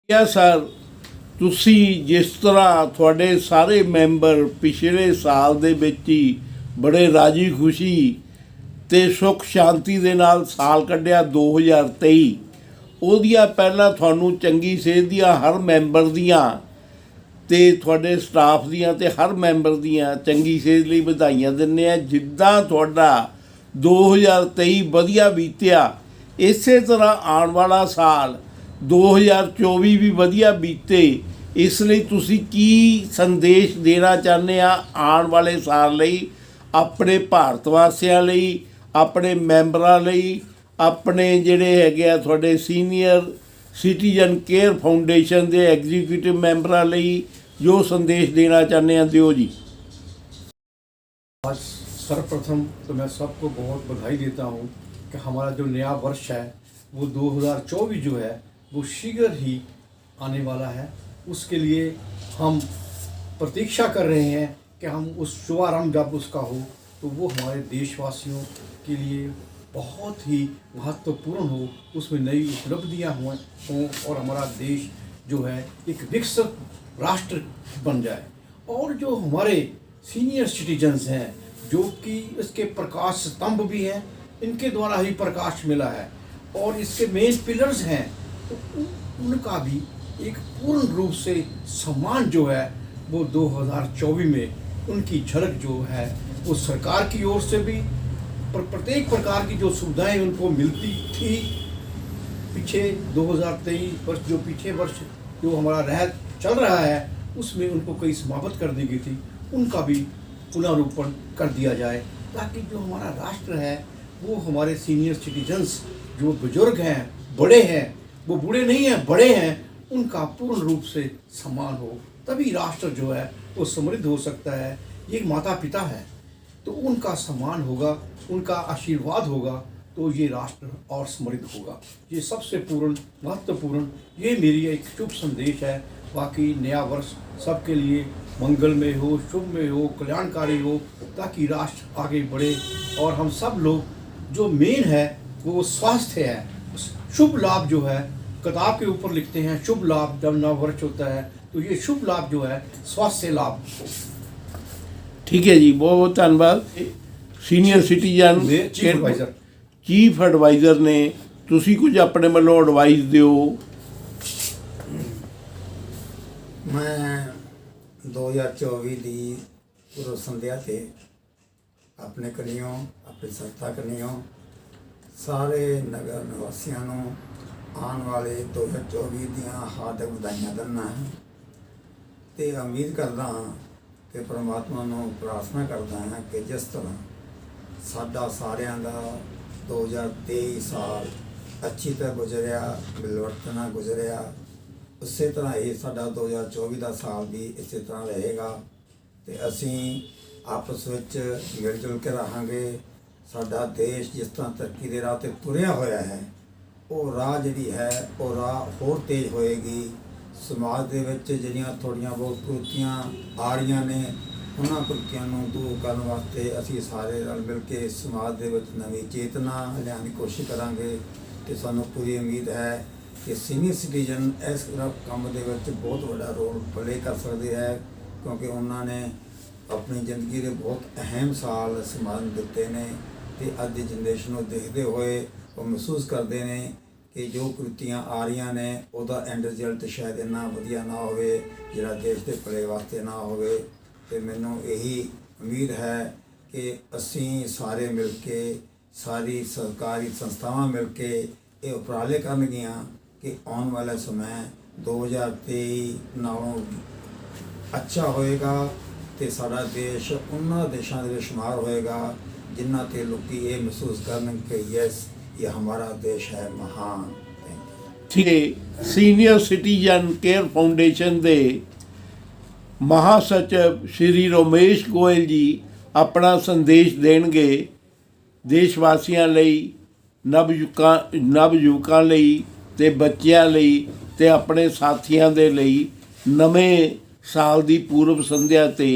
ਕਿਹਾ ਸਰ ਤੁਸੀਂ ਜਿਸ ਤਰ੍ਹਾਂ ਤੁਹਾਡੇ ਸਾਰੇ ਮੈਂਬਰ ਪਿਛਲੇ ਸਾਲ ਦੇ ਵਿੱਚ ਹੀ ਬੜੇ ਰਾਜੀ ਖੁਸ਼ੀ ਤੇ ਸੁੱਖ ਸ਼ਾਂਤੀ ਦੇ ਨਾਲ ਸਾਲ ਕੱਢਿਆ 2023 ਉਹਦੀਆਂ ਪਹਿਲਾਂ ਤੁਹਾਨੂੰ ਚੰਗੀ ਸਿਹਤ ਦੀਆਂ ਹਰ ਮੈਂਬਰ ਦੀਆਂ ਤੇ ਤੁਹਾਡੇ ਸਟਾਫ ਦੀਆਂ ਤੇ ਹਰ ਮੈਂਬਰ ਦੀਆਂ ਚੰਗੀ ਸਿਹਤ ਲਈ ਵਧਾਈਆਂ ਦਿੰਦੇ ਆ। ਜਿੱਦਾਂ ਤੁਹਾਡਾ 2023 ਵਧੀਆ ਬੀਤਿਆ ਇਸੇ ਤਰ੍ਹਾਂ ਆਉਣ ਵਾਲਾ ਸਾਲ 2024 ਵੀ ਵਧੀਆ ਬੀਤੇ। ਇਸ ਲਈ ਤੁਸੀਂ ਕੀ ਸੰਦੇਸ਼ ਦੇਣਾ ਚਾਹੁੰਦੇ ਆ ਆਉਣ ਵਾਲੇ ਸਾਲ ਲਈ, ਆਪਣੇ ਭਾਰਤ ਵਾਸੀਆਂ ਲਈ, ਆਪਣੇ ਮੈਂਬਰਾਂ ਲਈ, ਆਪਣੇ ਜਿਹੜੇ ਹੈਗੇ ਆ ਤੁਹਾਡੇ ਸੀਨੀਅਰ ਸਿਟੀਜ਼ਨ ਕੇਅਰ ਫਾਊਂਡੇਸ਼ਨ ਦੇ ਐਗਜ਼ੀਕਿਊਟਿਵ ਮੈਂਬਰਾਂ ਲਈ ਜੋ संदेश देना चाहते हैं दियो जी। आज सर्वप्रथम तो मैं सबको बहुत बधाई देता हूँ कि हमारा जो नया वर्ष है वो 2024 जो है वो शीघ्र ही आने वाला है। उसके लिए हम प्रतीक्षा कर रहे हैं कि हम उस शुभारंभ जब उसका हो तो वो हमारे देशवासियों के लिए बहुत ही महत्वपूर्ण हो, उसमें नई उपलब्धियाँ हों और हमारा देश जो है एक विकसित राष्ट्र बन जाए। और जो हमारे सीनियर सिटीजन्स हैं जो कि इसके प्रकाश स्तंभ भी हैं, इनके द्वारा ही प्रकाश मिला है और इसके मेन पिलर्स हैं, तो उनका भी एक पूर्ण रूप से सम्मान जो है वो 2024 में उनकी झलक जो है वो सरकार की ओर से भी प्रत्येक प्रकार की जो सुविधाएं उनको मिलती थी पीछे 2023 वर्ष जो पीछे वर्ष जो हमारा रह चल रहा है उसमें उनको कई समाप्त कर दी गई थी, उनका भी पुनर्रूपण कर दिया जाए ताकि जो हमारा राष्ट्र है वो हमारे सीनियर सिटीजन्स जो बुजुर्ग हैं, बड़े हैं, वो बूढ़े नहीं हैं, बड़े हैं, उनका पूर्ण रूप से सम्मान हो, तभी राष्ट्र जो है वो समृद्ध हो सकता है। ये माता पिता है तो उनका सम्मान होगा, उनका आशीर्वाद होगा तो ये राष्ट्र और समृद्ध होगा। ये सबसे पूर्ण महत्वपूर्ण ये मेरी एक शुभ संदेश है। बाकी नया वर्ष सबके लिए मंगलमय हो, शुभ में हो, कल्याणकारी हो ताकि राष्ट्र आगे बढ़े और हम सब लोग जो मेन है वो स्वास्थ्य है। शुभ लाभ जो है किताब के ऊपर लिखते हैं शुभ लाभ जब नव वर्ष होता है तो ये शुभ लाभ जो है स्वास्थ्य लाभ हो। ठीक है जी, बहुत बहुत धन्यवाद। सीनियर सिटीजन चीफ एडवाइज़र ने तुसी कुछ अपने वालों एडवाइस दिओ। मैं 2024 की पूर्व संध्या से अपने कनियों अपनी संस्था कनियों सारे नगर निवासियों आने वाले 2024 दियां हार्दिक बधाइयां दिना है ते उम्मीद करदा हाँ कि परमात्मा नूं प्रार्थना करदा हाँ कि जिस तरह साडा सारियां दा 2023 साल अच्छी तरह गुजरिया, मिलवर्तना गुजरिया, उसे तरह ये साडा 2024 का साल भी इसी तरह रहेगा तो असी आपस में मिलजुल के रहांगे। साडा देश जिस तरह तरक्की के राह ते तुरिया होया है वो राह जिहड़ी है वो राह होर तेज होएगी। समाज दे विच जिहड़ियां थोड़ियां बहुत कुरीतियां आ रहीआं ने उन्हां कुरीतियां नूं दूर करन वास्ते असी सारे रल मिल के समाज दे विच नवीं चेतना लिआउण दी कोशिश करांगे ते सानूं पूरी उम्मीद है कि सीनियर सिटीजन इस काम के बहुत बड़ा रोल प्ले कर सकते हैं क्योंकि उन्होंने अपनी जिंदगी के बहुत अहम साल समाज में दिते हैं तो अज की जनरेशन को देखते हुए वो महसूस करते हैं कि जो कृतियाँ आ रही ने वह एंड रिजल्ट शायद इन्ना वधिया ना हो जिहड़ा देश के भले वास्ते ना हो। तो मैनू यही उम्मीद है कि असी सारे मिल के सारी सरकारी संस्थावां मिल के ये उपराले करनगियां कि आने वाला समय 2023 नालों अच्छा होएगा तो साड़ा देश उन्होंने देशों के शुमार होएगा जिन्हों ते लोग ये महसूस करन कि यस ये हमारा देश है महान। ठीक है, सीनियर सिटीजन केयर फाउंडेशन के महासचिव श्री रमेश गोयल जी अपना संदेश देंगे देशवासियों लई, नवयुवकां लई ते बच्चियां लई ते अपने साथियों के लिए नवे साल की पूर्व संध्या ते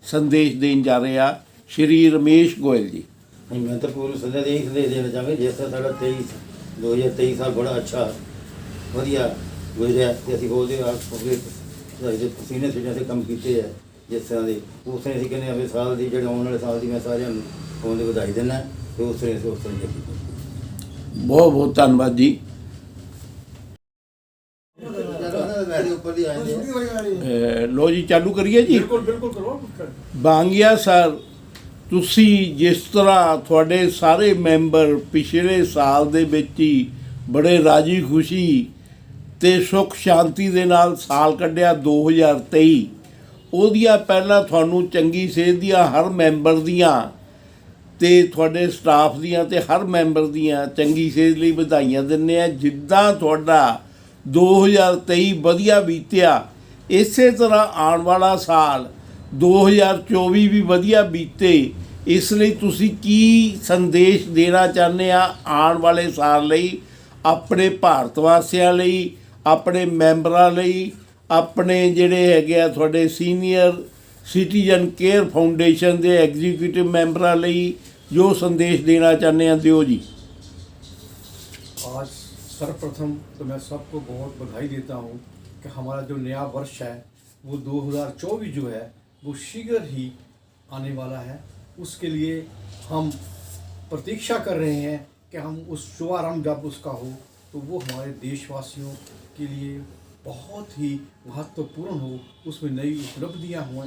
संदेश देन जा रहे हैं श्री रमेश गोयल जी। मैं तो पूर्व संध्या यही संदेश देना चाहूँगा जिस तरह साढ़ा 2023 साल बड़ा अच्छा वधिया ਗੁਜ਼ਰਿਆ ਤੇ ਅਸੀਂ ਉਹਦੇ ਆਪਣੇ ਸੀਨੀਅਰ ਸਿਟੀਜ਼ਨ ਦੇ ਕੰਮ ਕੀਤੇ ਹੈ ਜਿਸ ਤਰ੍ਹਾਂ ਦੇ ਉਸ ਤਰ੍ਹਾਂ ਅਸੀਂ ਕਹਿੰਦੇ ਆ ਵੀ ਸਾਲ ਦੀ ਜਿਹੜੇ ਆਉਣ ਵਾਲੇ ਸਾਲ ਦੀ ਮੈਂ ਸਾਰਿਆਂ ਨੂੰ ਫੋਨ ਦੇ ਵਧਾਈ ਦਿੰਦਾ ਤੇ ਉਸ ਤਰ੍ਹਾਂ ਅਸੀਂ ਉਸ ਤਰ੍ਹਾਂ ਕੀਤੀ। ਬਹੁਤ ਬਹੁਤ ਧੰਨਵਾਦ ਜੀ। ਉੱਪਰ ਦੀ ਆਏ ਨੇ ਲੋ ਜੀ ਚਾਲੂ ਕਰੀਏ ਜੀ। बिल्कुल बिल्कुल करो। ਬਾਂਗੀਆ ਸਰ, ਤੁਸੀਂ ਜਿਸ ਤਰ੍ਹਾਂ ਤੁਹਾਡੇ ਸਾਰੇ ਮੈਂਬਰ ਪਿਛਲੇ ਸਾਲ ਦੇ ਵਿੱਚ ਹੀ ਬੜੇ ਰਾਜੀ ਖੁਸ਼ੀ ਤੇ ਸੁੱਖ ਸ਼ਾਂਤੀ ਦੇ ਨਾਲ ਸਾਲ ਕੱਢਿਆ 2023, ਉਹਦੀਆਂ ਪਹਿਲਾਂ ਤੁਹਾਨੂੰ ਚੰਗੀ ਸਿਹਤ ਦੀਆਂ ਹਰ ਮੈਂਬਰ ਦੀਆਂ ਤੇ ਤੁਹਾਡੇ ਸਟਾਫ ਦੀਆਂ ਤੇ ਹਰ ਮੈਂਬਰ ਦੀਆਂ ਚੰਗੀ ਸਿਹਤ ਲਈ ਵਧਾਈਆਂ ਦਿੰਦੇ ਆ। ਜਿੱਦਾਂ ਤੁਹਾਡਾ 2023 ਵਧੀਆ ਬੀਤਿਆ, ਇਸੇ ਤਰ੍ਹਾਂ ਆਉਣ ਵਾਲਾ ਸਾਲ 2024 ਵੀ ਵਧੀਆ ਬੀਤੇ। ਇਸ ਲਈ ਤੁਸੀਂ ਕੀ ਸੰਦੇਸ਼ ਦੇਣਾ ਚਾਹੁੰਦੇ ਆ ਆਉਣ ਵਾਲੇ ਸਾਲ ਲਈ, ਆਪਣੇ ਭਾਰਤ ਵਾਸੀਆਂ ਲਈ, ਆਪਣੇ ਮੈਂਬਰਾਂ ਲਈ, ਆਪਣੇ ਜਿਹੜੇ ਹੈਗੇ ਆ ਤੁਹਾਡੇ ਸੀਨੀਅਰ ਸਿਟੀਜ਼ਨ ਕੇਅਰ ਫਾਊਂਡੇਸ਼ਨ ਦੇ ਐਗਜ਼ੀਕਿਊਟਿਵ ਮੈਂਬਰਾਂ ਲਈ ਜੋ ਸੰदेश देना चाहते हैं दियो जी। आज सर्वप्रथम तो मैं सबको बहुत बधाई देता हूँ कि हमारा जो नया वर्ष है वो 2024 जो है वो शीघ्र ही आने वाला है। उसके लिए हम प्रतीक्षा कर रहे हैं कि हम उस शुभारंभ जब उसका हो तो वो हमारे देशवासियों के लिए बहुत ही महत्वपूर्ण हो, उसमें नई उपलब्धियाँ हों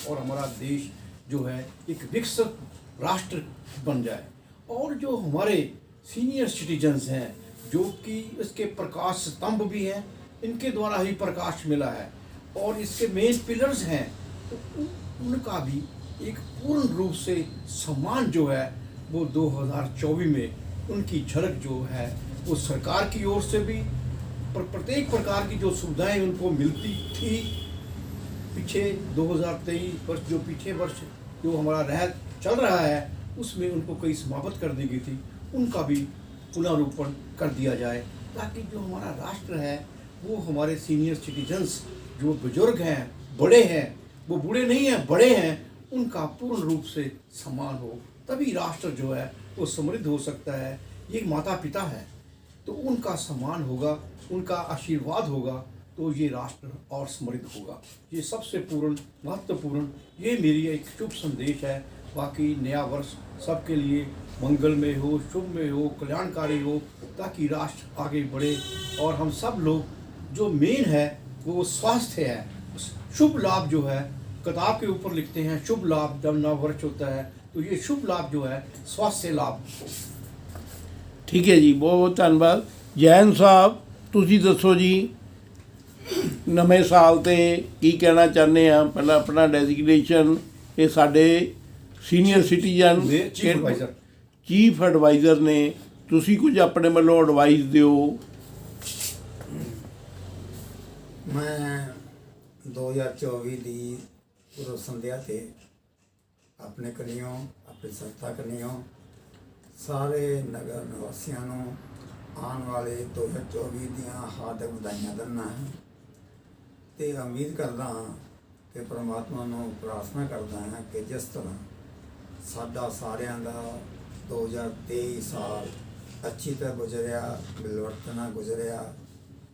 और हमारा देश जो है एक विकसित राष्ट्र बन जाए। और जो हमारे सीनियर सिटीजन्स हैं जो कि इसके प्रकाश स्तंभ भी हैं, इनके द्वारा ही प्रकाश मिला है और इसके मेन पिलर्स हैं, तो उनका भी एक पूर्ण रूप से सम्मान जो है वो 2024 में उनकी झलक जो है वो सरकार की ओर से भी प्रत्येक प्रकार की जो सुविधाएं उनको मिलती थी पीछे 2023 वर्ष जो पीछे वर्ष जो हमारा रह चल रहा है उसमें उनको कई समाप्त कर दी गई थी, उनका भी पुनर्रूपण कर दिया जाए ताकि जो हमारा राष्ट्र है वो हमारे सीनियर सिटीजन्स जो बुजुर्ग हैं, बड़े हैं, वो बूढ़े नहीं हैं, बड़े हैं, उनका पूर्ण रूप से सम्मान हो, तभी राष्ट्र जो है वो समृद्ध हो सकता है। ये माता पिता है तो उनका सम्मान होगा, उनका आशीर्वाद होगा तो ये राष्ट्र और समृद्ध होगा। ये सबसे पूर्ण महत्वपूर्ण ये मेरी एक शुभ संदेश है। बाकी नया वर्ष सबके लिए मंगलमय हो, शुभ में हो, कल्याणकारी हो ताकि राष्ट्र आगे बढ़े और हम सब लोग जो मेन है वो स्वास्थ्य है। शुभ लाभ जो है किताब के ऊपर लिखते हैं शुभ लाभ जब नव वर्ष होता है तो ये शुभ लाभ जो है स्वास्थ्य लाभ हो। ठीक है जी, बहुत बहुत धन्यवाद। जैन साहब ਤੁਸੀਂ ਦੱਸੋ ਜੀ ਨਵੇਂ ਸਾਲ ਤੇ ਕੀ ਕਹਿਣਾ ਚਾਹੁੰਦੇ ਆ। ਪਹਿਲਾਂ ਆਪਣਾ ਡੈਜ਼ਿਗਨੇਸ਼ਨ, ਇਹ ਸਾਡੇ ਸੀਨੀਅਰ ਸਿਟੀਜ਼ਨ ਚੀਫ ਐਡਵਾਈਜ਼ਰ ਨੇ, ਤੁਸੀਂ ਕੁਝ ਆਪਣੇ ਵੱਲੋਂ ਐਡਵਾਈਸ ਦਿਓ। ਮੈਂ 2024 ਦੀ ਪੂਰਵ ਸੰਧਿਆ ਤੇ ਆਪਣੇ ਕਨੀਓਂ ਆਪਣੀ ਸੰਸਥਾ ਕਨੀਓਂ ਸਾਰੇ ਨਗਰ ਨਿਵਾਸੀਆਂ ਨੂੰ ਆਉਣ ਵਾਲੇ 2024 ਦੀਆਂ ਹਾਰਦਿਕ ਵਧਾਈਆਂ ਦਿੰਦਾ ਹਾਂ ਤੇ ਉਮੀਦ ਕਰਦਾ ਹਾਂ ਕਿ ਪ੍ਰਮਾਤਮਾ ਨੂੰ ਪ੍ਰਾਰਥਨਾ ਕਰਦਾ ਹਾਂ ਕਿ ਜਿਸ ਤਰ੍ਹਾਂ ਸਾਡਾ ਸਾਰਿਆਂ ਦਾ 2023 ਸਾਲ ਅੱਛੀ ਤਰ੍ਹਾਂ ਗੁਜ਼ਰਿਆ, ਮਿਲਵਰਤਨਾ ਗੁਜ਼ਰਿਆ,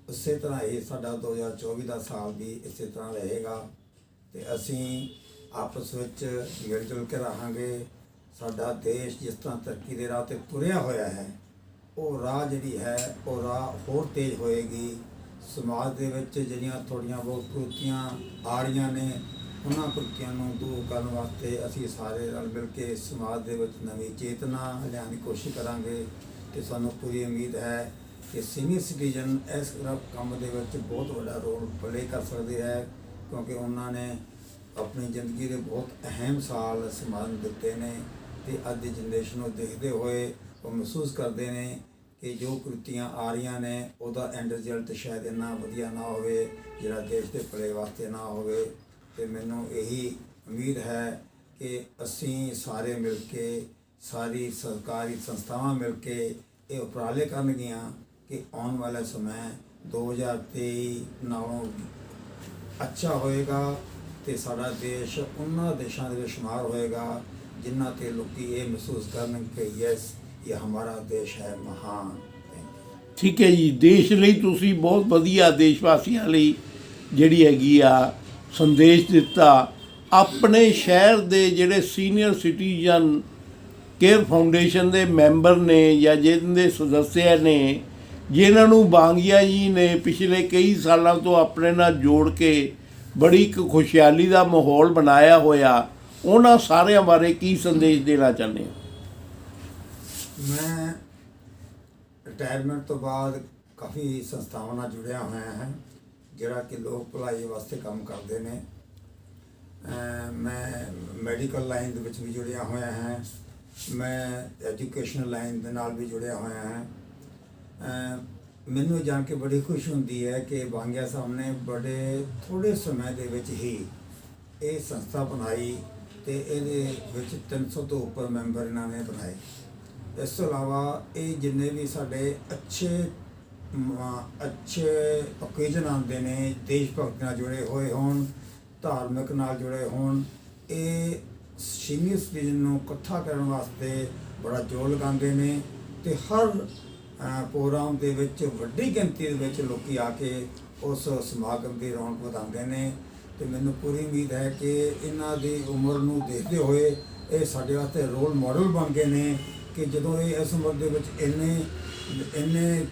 ਉਸੇ ਤਰ੍ਹਾਂ ਇਹ ਸਾਡਾ 2024 ਦਾ ਸਾਲ ਵੀ ਇਸੇ ਤਰ੍ਹਾਂ ਰਹੇਗਾ ਤੇ ਅਸੀਂ ਆਪਸ ਵਿੱਚ ਮਿਲ ਜੁਲ ਕੇ ਰਹਾਂਗੇ। ਸਾਡਾ ਦੇਸ਼ ਜਿਸ ਤਰ੍ਹਾਂ ਤਰੱਕੀ ਦੇ ਰਾਹ ਤੇ ਤੁਰਿਆ ਹੋਇਆ ਹੈ ਉਹ ਰਾਹ ਜਿਹੜੀ ਹੈ ਉਹ ਰਾਹ ਹੋਰ ਤੇਜ਼ ਹੋਏਗੀ। ਸਮਾਜ ਦੇ ਵਿੱਚ ਜਿਹੜੀਆਂ ਥੋੜ੍ਹੀਆਂ ਬਹੁਤ ਕੁਰੀਤੀਆਂ ਆ ਰਹੀਆਂ ਨੇ ਉਹਨਾਂ ਕੁਰੀਤੀਆਂ ਨੂੰ ਦੂਰ ਕਰਨ ਵਾਸਤੇ ਅਸੀਂ ਸਾਰੇ ਰਲ ਮਿਲ ਕੇ ਸਮਾਜ ਦੇ ਵਿੱਚ ਨਵੀਂ ਚੇਤਨਾ ਲਿਆਉਣ ਦੀ ਕੋਸ਼ਿਸ਼ ਕਰਾਂਗੇ ਤੇ ਸਾਨੂੰ ਪੂਰੀ ਉਮੀਦ ਹੈ ਕਿ ਸੀਨੀਅਰ ਸਿਟੀਜ਼ਨ ਇਸ ਕੰਮ ਦੇ ਵਿੱਚ ਬਹੁਤ ਵੱਡਾ ਰੋਲ ਪਲੇ ਕਰ ਸਕਦੇ ਹੈ ਕਿਉਂਕਿ ਉਹਨਾਂ ਨੇ ਆਪਣੀ ਜ਼ਿੰਦਗੀ ਦੇ ਬਹੁਤ ਅਹਿਮ ਸਾਲ ਸਮਾਜ ਨੂੰ ਦਿੱਤੇ ਨੇ ਤੇ ਅੱਜ ਦੀ ਜਨਰੇਸ਼ਨ ਨੂੰ ਦੇਖਦੇ ਹੋਏ ਉਹ ਮਹਿਸੂਸ ਕਰਦੇ ਨੇ ਕਿ ਜੋ ਕੁਰੀਤੀਆਂ ਆ ਰਹੀਆਂ ਨੇ ਉਹਦਾ ਐਂਡ ਰਿਜ਼ਲਟ ਸ਼ਾਇਦ ਇੰਨਾ ਵਧੀਆ ਨਾ ਹੋਵੇ ਜਿਹੜਾ ਦੇਸ਼ ਦੇ ਭਲੇ ਵਾਸਤੇ ਨਾ ਹੋਵੇ। ਤੇ ਮੈਨੂੰ ਇਹੀ ਉਮੀਦ ਹੈ ਕਿ ਅਸੀਂ ਸਾਰੇ ਮਿਲ ਕੇ, ਸਾਰੀ ਸਰਕਾਰੀ ਸੰਸਥਾਵਾਂ ਮਿਲ ਕੇ ਇਹ ਉਪਰਾਲੇ ਕਰਨਗੀਆਂ ਕਿ ਆਉਣ ਵਾਲਾ ਸਮਾਂ 2023 ਨਾਲੋਂ ਅੱਛਾ ਹੋਏਗਾ ਤੇ ਸਾਡਾ ਦੇਸ਼ ਉਹਨਾਂ ਦੇਸ਼ਾਂ ਦੇ ਵਿੱਚ ਸ਼ੁਮਾਰ ਹੋਏਗਾ ਜਿਨ੍ਹਾਂ ਤੇ ਲੋਕੀ ਇਹ ਮਹਿਸੂਸ ਕਰਨ ਕਿ ਯੈਸ ये हमारा देश है महान। Thank you. ਠੀਕ ਹੈ ਜੀ। ਦੇਸ਼ ਲਈ ਤੁਸੀਂ ਬਹੁਤ ਵਧੀਆ ਦੇਸ਼ ਵਾਸੀਆਂ ਲਈ ਜਿਹੜੀ ਹੈਗੀ ਆ ਸੰਦੇਸ਼ ਦਿੱਤਾ। ਆਪਣੇ ਸ਼ਹਿਰ ਦੇ ਜਿਹੜੇ ਸੀਨੀਅਰ ਸਿਟੀਜ਼ਨ ਕੇਅਰ ਫਾਊਂਡੇਸ਼ਨ ਦੇ ਮੈਂਬਰ ਨੇ ਜਾਂ ਜਿਹਦੇ ਸਦੱਸਿਆ ਨੇ, ਜਿਨ੍ਹਾਂ ਨੂੰ ਬਾਂਗੀਆ ਜੀ ਨੇ ਪਿਛਲੇ ਕਈ ਸਾਲਾਂ ਤੋਂ ਆਪਣੇ ਨਾਲ ਜੋੜ ਕੇ ਬੜੀ ਇੱਕ ਖੁਸ਼ਹਾਲੀ ਦਾ ਮਾਹੌਲ ਬਣਾਇਆ ਹੋਇਆ, ਉਹਨਾਂ ਸਾਰਿਆਂ ਬਾਰੇ ਕੀ ਸੰਦੇਸ਼ ਦੇਣਾ ਚਾਹੁੰਦੇ ਹੋ? ਮੈਂ ਰਿਟਾਇਰਮੈਂਟ ਤੋਂ ਬਾਅਦ ਕਾਫੀ ਸੰਸਥਾਵਾਂ ਨਾਲ ਜੁੜਿਆ ਹੋਇਆ ਹਾਂ ਜਿਹੜਾ ਕਿ ਲੋਕ ਭਲਾਈ ਵਾਸਤੇ ਕੰਮ ਕਰਦੇ ਨੇ। ਮੈਂ ਮੈਡੀਕਲ ਲਾਈਨ ਦੇ ਵਿੱਚ ਵੀ ਜੁੜਿਆ ਹੋਇਆ ਹਾਂ, ਮੈਂ ਐਜੂਕੇਸ਼ਨਲ ਲਾਈਨ ਦੇ ਨਾਲ ਵੀ ਜੁੜਿਆ ਹੋਇਆ ਹਾਂ। ਮੈਨੂੰ ਜਾਣ ਕੇ ਬੜੀ ਖੁਸ਼ੀ ਹੁੰਦੀ ਹੈ ਕਿ ਬਾਂਗੀਆ ਸਾਹਿਬ ਨੇ ਬੜੇ ਥੋੜ੍ਹੇ ਸਮੇਂ ਦੇ ਵਿੱਚ ਹੀ ਇਹ ਸੰਸਥਾ ਬਣਾਈ ਤੇ ਇਹਦੇ ਵਿੱਚ 300 ਤੋਂ ਉੱਪਰ ਮੈਂਬਰ ਇਹਨਾਂ ਨੇ ਬਣਾਏ। ਇਸ ਤੋਂ ਇਲਾਵਾ ਇਹ ਜਿੰਨੇ ਵੀ ਸਾਡੇ ਅੱਛੇ ਓਕੇਜਨ ਆਉਂਦੇ ਨੇ, ਦੇਸ਼ ਭਗਤੀ ਨਾਲ ਜੁੜੇ ਹੋਏ ਹੋਣ, ਧਾਰਮਿਕ ਨਾਲ ਜੁੜੇ ਹੋਣ, ਇਹ ਸੀਨੀਅਰ ਸਿਟੀਜ਼ਨ ਨੂੰ ਇਕੱਠਾ ਕਰਨ ਵਾਸਤੇ ਬੜਾ ਜ਼ੋਰ ਲਗਾਉਂਦੇ ਨੇ ਤੇ ਹਰ ਪ੍ਰੋਗਰਾਮ ਦੇ ਵਿੱਚ ਵੱਡੀ ਗਿਣਤੀ ਦੇ ਵਿੱਚ ਲੋਕੀ ਆ ਕੇ ਉਸ ਸਮਾਗਮ ਦੀ ਰੌਣਕ ਵਧਾਉਂਦੇ ਨੇ। ਤੇ ਮੈਨੂੰ ਪੂਰੀ ਉਮੀਦ ਹੈ ਕਿ ਇਹਨਾਂ ਦੀ ਉਮਰ ਨੂੰ ਦੇਖਦੇ ਹੋਏ ਇਹ ਸਾਡੇ ਵਾਸਤੇ ਰੋਲ ਮਾਡਲ ਬਣ ਗਏ ਨੇ ਕਿ ਜਦੋਂ ਇਹ ਇਸ ਉਮਰ ਦੇ ਵਿੱਚ ਇੰਨੇ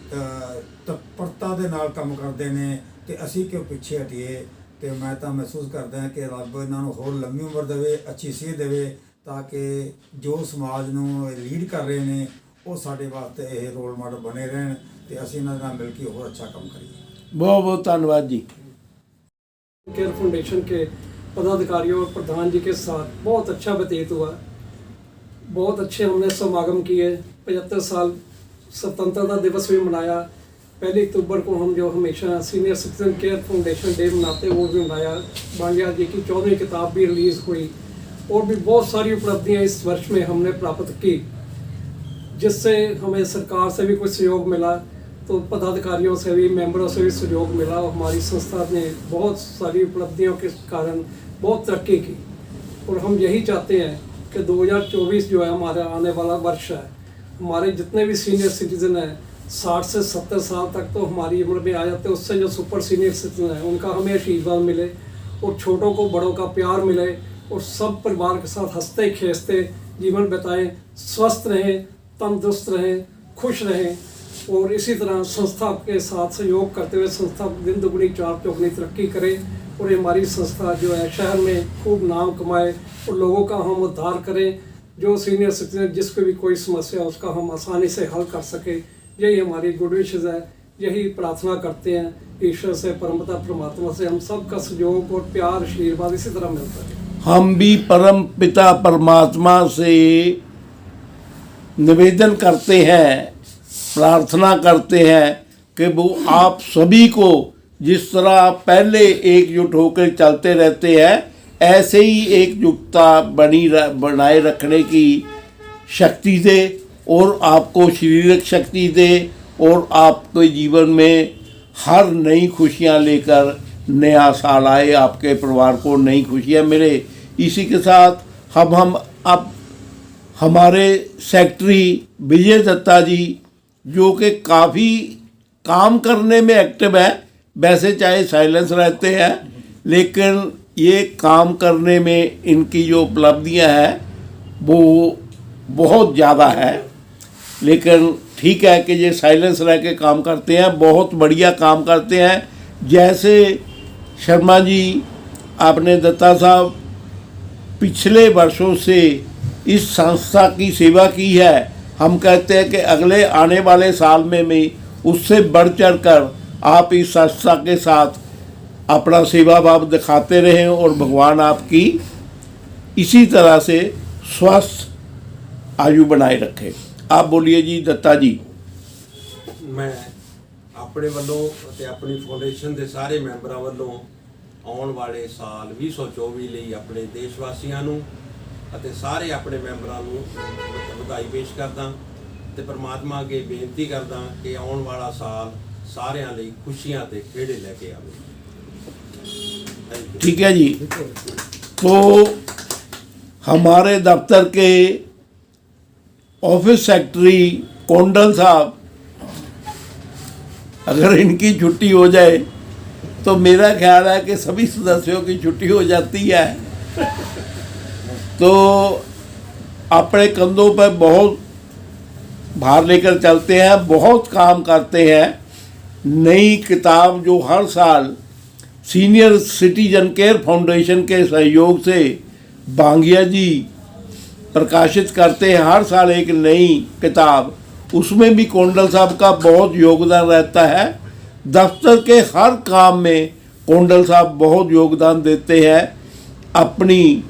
ਤਤਪਰਤਾ ਦੇ ਨਾਲ ਕੰਮ ਕਰਦੇ ਨੇ ਤੇ ਅਸੀਂ ਕਿਉਂ ਪਿੱਛੇ ਹਟੀਏ। ਤੇ ਮੈਂ ਤਾਂ ਮਹਿਸੂਸ ਕਰਦਾ ਹਾਂ ਕਿ ਰੱਬ ਇਹਨਾਂ ਨੂੰ ਹੋਰ ਲੰਮੀ ਉਮਰ ਦੇਵੇ, ਅੱਛੀ ਸਿਹਤ ਦੇਵੇ, ਤਾਂ ਕਿ ਜੋ ਸਮਾਜ ਨੂੰ ਲੀਡ ਕਰ ਰਹੇ ਨੇ ਉਹ ਸਾਡੇ ਵਾਸਤੇ ਇਹ ਰੋਲ ਮਾਡਲ बने रहन ਤੇ ਅਸੀਂ ਇਹਨਾਂ ਨਾਲ मिल के और अच्छा काम करिए। बहुत बहुत धन्यवाद जी। केयर फाउंडेशन के पदाधिकारियों और प्रधान जी के साथ बहुत अच्छा व्यतीत हुआ। बहुत अच्छे हमने समागम किए। 75 साल स्वतंत्रता दिवस भी मनाया। 1 अक्टूबर को हम जो हमेशा senior citizen care foundation day मनाते वो भी मनाया। बांगिया जी की 14वीं किताब भी रिलीज़ हुई और भी बहुत सारी उपलब्धियाँ इस वर्ष में हमने प्राप्त की, जिससे हमें सरकार से भी कुछ सहयोग मिला, तो पदाधिकारियों से भी, मेंबरों से भी सहयोग मिला। और हमारी संस्था ने बहुत सारी उपलब्धियों के कारण बहुत तरक्की की। और हम यही चाहते हैं कि 2024 जो है हमारा आने वाला वर्ष है, हमारे जितने भी सीनियर सिटीज़न हैं 60 से 70 साल तक तो हमारी उम्र में आ जाते हैं, उससे जो सुपर सीनियर सिटीज़न हैं उनका हमें आशीर्वाद मिले और छोटों को बड़ों का प्यार मिले और सब परिवार के साथ हंसते खेसते जीवन बिताएं, स्वस्थ रहें, तंदुरुस्त रहें, खुश रहें। और इसी तरह संस्था के साथ सहयोग करते हुए संस्था दिन दुगनी चार चौगुनी तरक्की करे और ये हमारी संस्था जो है शहर में खूब नाम कमाए और लोगों का हम उद्धार करें। जो सीनियर सिटीजन जिसको भी कोई समस्या है उसका हम आसानी से हल कर सके, यही हमारी गुड विशेज़ है। यही प्रार्थना करते हैं ईश्वर से, परमपिता परमात्मा से हम सबका सहयोग और प्यार आशीर्वाद इसी तरह मिलता है। हम भी परम पिता परमात्मा से निवेदन करते हैं, प्रार्थना करते हैं कि वो आप सभी को जिस तरह पहले एकजुट होकर चलते रहते हैं ऐसे ही एकजुटता बनाए रखने की शक्ति दे और आपको शारीरिक शक्ति दे और आपके जीवन में हर नई खुशियां लेकर नया साल आए, आपके परिवार को नई खुशियां मिले। इसी के साथ हम अब हमारे सेक्रेटरी विजय दत्ता जी जो कि काफ़ी काम करने में एक्टिव है, वैसे चाहे साइलेंस रहते हैं लेकिन ये काम करने में इनकी जो उपलब्धियां हैं वो बहुत ज़्यादा है। लेकिन ठीक है कि ये साइलेंस रह के काम करते हैं, बहुत बढ़िया काम करते हैं। जैसे शर्मा जी, आपने दत्ता साहब पिछले वर्षों से इस संस्था की सेवा की है। हम कहते हैं कि अगले आने वाले साल में भी उससे बढ़ चढ़ कर आप इस संस्था के साथ अपना सेवा भाव दिखाते रहें और भगवान आपकी इसी तरह से स्वस्थ आयु बनाए रखे। आप बोलिए जी दत्ता जी। मैं ਆਪਣੇ ਵੱਲੋਂ ਅਤੇ ਆਪਣੀ ਫਾਊਂਡੇਸ਼ਨ ਦੇ ਸਾਰੇ ਮੈਂਬਰਾਂ ਵੱਲੋਂ ਆਉਣ ਵਾਲੇ ਸਾਲ 2024 ਲਈ ਆਪਣੇ ਦੇਸ਼ ਵਾਸੀਆਂ ਨੂੰ ਅਤੇ ਸਾਰੇ ਆਪਣੇ ਮੈਂਬਰਾਂ ਨੂੰ ਵਧਾਈ ਪੇਸ਼ ਕਰਦਾ ਤੇ ਪ੍ਰਮਾਤਮਾ ਅੱਗੇ ਬੇਨਤੀ ਕਰਦਾ ਕਿ ਆਉਣ ਵਾਲਾ ਸਾਲ ਸਾਰਿਆਂ ਲਈ ਖੁਸ਼ੀਆਂ ਤੇ ਖੇੜੇ ਲੈ ਕੇ ਆਵੇ। ठीक है जी। तो हमारे दफ्तर के ऑफिस सेक्रेटरी कोंडल साहब अगर इनकी छुट्टी हो जाए तो मेरा ख्याल है कि सभी सदस्यों की छुट्टी हो जाती है। तो अपने कंधों पर बहुत भार लेकर चलते हैं, बहुत काम करते हैं। नई किताब जो हर साल सीनियर सिटीजन केयर फाउंडेशन के सहयोग से बांगिया जी प्रकाशित करते हैं, हर साल एक नई किताब, उसमें भी कोंडल साहब का बहुत योगदान रहता है। दफ्तर के हर काम में कोंडल साहब बहुत योगदान देते हैं। अपनी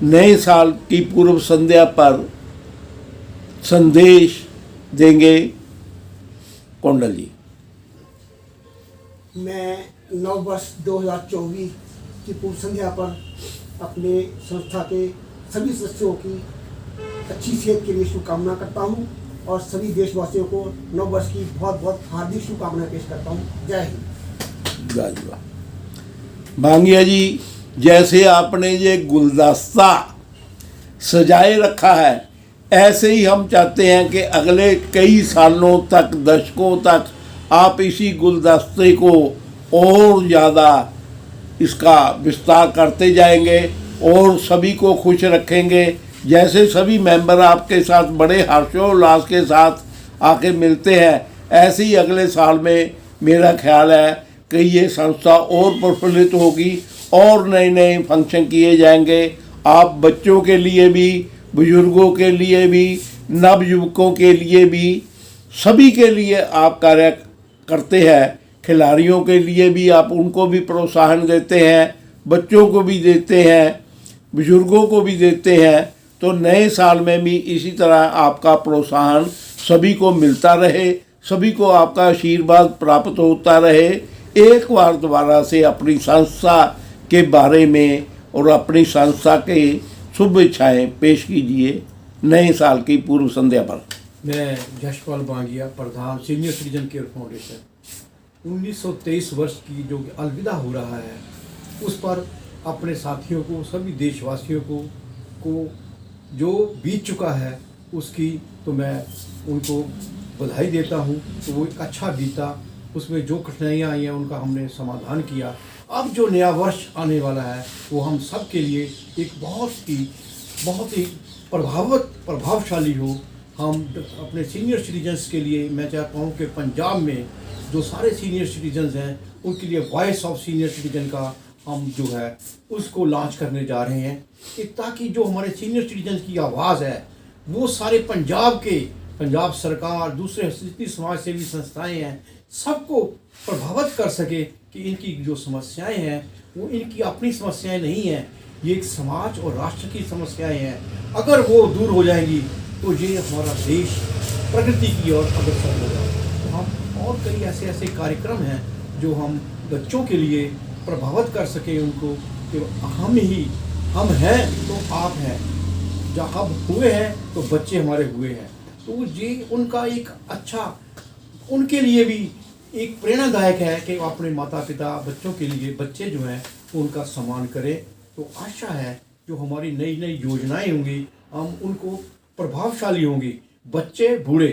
नए साल की पूर्व संध्या पर संदेश देंगे कोंडल जी। मैं नव वर्ष 2024 की पूर्व संध्या पर अपने संस्था के सभी सदस्यों की अच्छी सेहत के लिए शुभकामना करता हूं और सभी देशवासियों को नव वर्ष की बहुत बहुत हार्दिक शुभकामनाएं पेश करता हूं। जय हिंद। वाह। भांगिया जी, जैसे आपने ये गुलदस्ता सजाए रखा है, ऐसे ही हम चाहते हैं कि अगले कई सालों तक, दशकों तक आप इसी गुलदस्ते को और ज़्यादा इसका विस्तार करते जाएंगे और सभी को खुश रखेंगे। जैसे सभी मेंबर आपके साथ बड़े हर्षोल्लास के साथ आके मिलते हैं, ऐसे ही अगले साल में मेरा ख्याल है कि ये संस्था और प्रफुल्लित होगी और नए नए फंक्शन किए जाएंगे। आप बच्चों के लिए भी, बुजुर्गों के लिए भी, नवयुवकों के लिए भी, सभी के लिए आप कार्य करते हैं। खिलाड़ियों के लिए भी आप उनको भी प्रोत्साहन देते हैं, बच्चों को भी देते हैं, बुजुर्गों को भी देते हैं। तो नए साल में भी इसी तरह आपका प्रोत्साहन सभी को मिलता रहे, सभी को आपका आशीर्वाद प्राप्त होता रहे। एक बार दोबारा से अपनी संस्था के बारे में और अपनी संस्था के शुभ इच्छाएँ पेश कीजिए नए साल की पूर्व संध्या पर। मैं जशपाल बांगिया, प्रधान सीनियर सिटीजन केयर फाउंडेशन। 1923 वर्ष की जो अलविदा हो रहा है, उस पर अपने साथियों को, सभी देशवासियों को जो बीत चुका है उसकी तो मैं उनको बधाई देता हूँ। तो वो एक अच्छा बीता, उसमें जो कठिनाइयाँ आई हैं उनका हमने समाधान किया। अब जो नया वर्ष आने वाला है वो हम सब के लिए एक बहुत ही प्रभावशाली हो। हम अपने सीनियर सिटीजन्स के लिए मैं चाहता हूँ कि पंजाब में जो सारे सीनियर सिटीजन्स हैं उनके लिए वॉइस ऑफ सीनियर सिटीजन का हम जो है उसको लॉन्च करने जा रहे हैं, कि ताकि जो हमारे सीनियर सिटीजन की आवाज़ है वो सारे पंजाब सरकार, दूसरे जितनी समाज सेवी संस्थाएं हैं, सबको प्रभावित कर सके कि इनकी जो समस्याएं हैं वो इनकी अपनी समस्याएं नहीं हैं, ये एक समाज और राष्ट्र की समस्याएं हैं। अगर वो दूर हो जाएंगी तो ये हमारा देश प्रगति की ओर अग्रसर होगा। तो हम और कई ऐसे कार्यक्रम हैं जो हम बच्चों के लिए प्रभावित कर सके उनको, कि हम हैं तो आप हैं, जब हम हुए हैं तो बच्चे हमारे हुए हैं। तो ये उनका एक अच्छा, उनके लिए भी एक प्रेरणादायक है कि अपने माता पिता, बच्चों के लिए बच्चे जो हैं उनका सम्मान करें। तो आशा है जो हमारी नई नई योजनाएं होंगी हम उनको प्रभावशाली होंगी। बच्चे बूढ़े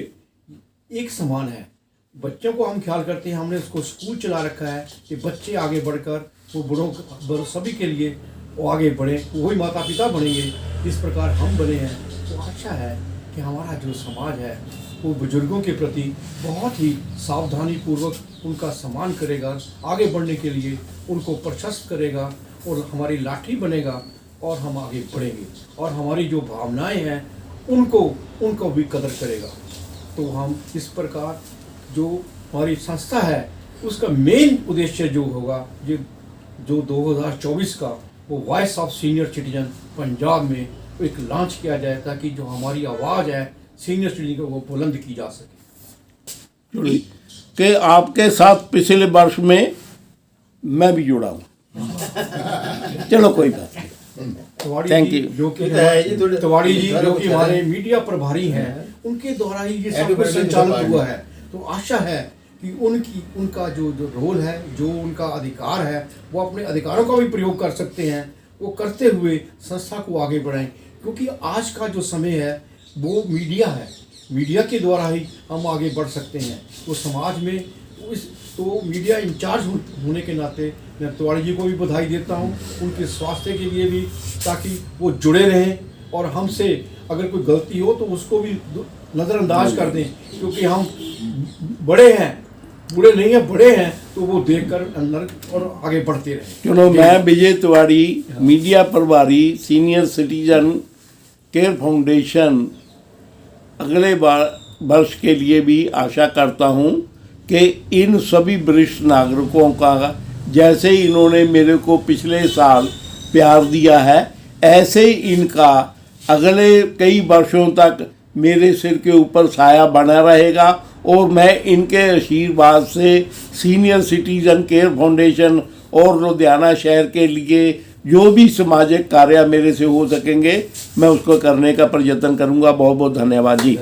एक समान है, बच्चों को हम ख्याल करते हैं, हमने उसको स्कूल चला रखा है कि बच्चे आगे बढ़कर वो बूढ़ों सभी के लिए वो आगे बढ़े, वही माता पिता बनेंगे जिस प्रकार हम बने हैं। तो आशा है कि हमारा जो समाज है वो बुजुर्गों के प्रति बहुत ही सावधानी पूर्वक उनका सम्मान करेगा, आगे बढ़ने के लिए उनको प्रशस्त करेगा और हमारी लाठी बनेगा और हम आगे बढ़ेंगे और हमारी जो भावनाएं हैं उनको भी कदर करेगा। तो हम इस प्रकार जो हमारी संस्था है उसका मेन उद्देश्य जो होगा जो 2024 का वो voice of senior citizen Punjab में एक लॉन्च किया जाए, ताकि जो हमारी आवाज़ है सीनियर सिटीजन को वो बुलंद की जा सके। कि आपके साथ पिछले वर्ष में मैं भी जुड़ा हूँ। चलो कोई बात नहीं। Tiwari Thank ji you. जो कि तिवाड़ी जी जो कि हमारे मीडिया प्रभारी हैं, उनके द्वारा ही ये सब कुछ संचालित हुआ है। तो आशा है कि उनका जो रोल है, जो उनका अधिकार है, वो अपने अधिकारों का भी प्रयोग कर सकते हैं, वो करते हुए संस्था को आगे बढ़ाएं। क्योंकि आज का जो समय है वो मीडिया है, मीडिया के द्वारा ही हम आगे बढ़ सकते हैं। तो समाज में तो मीडिया इंचार्ज होने के नाते मैं तिवारी जी को भी बधाई देता हूँ, उनके स्वास्थ्य के लिए भी, ताकि वो जुड़े रहें और हमसे अगर कोई गलती हो तो उसको भी नज़रअंदाज कर दें, क्योंकि हम बड़े हैं, बूढ़े नहीं हैं, बड़े हैं, तो वो देखकर अंदर और आगे बढ़ते रहें। चलो, मैं विजय तिवारी, मीडिया प्रभारी, सीनियर सिटीजन केयर फाउंडेशन, अगले वर्ष के लिए भी आशा करता हूँ कि इन सभी वरिष्ठ नागरिकों का जैसे इन्होंने मेरे को पिछले साल प्यार दिया है, ऐसे ही इनका अगले कई वर्षों तक मेरे सिर के ऊपर साया बना रहेगा और मैं इनके आशीर्वाद से सीनियर सिटीजन केयर फाउंडेशन और लुधियाना शहर के लिए जो भी सामाजिक कार्य मेरे से हो सकेंगे मैं उसको करने का प्रयत्न करूंगा। बहुत बहुत धन्यवाद जी।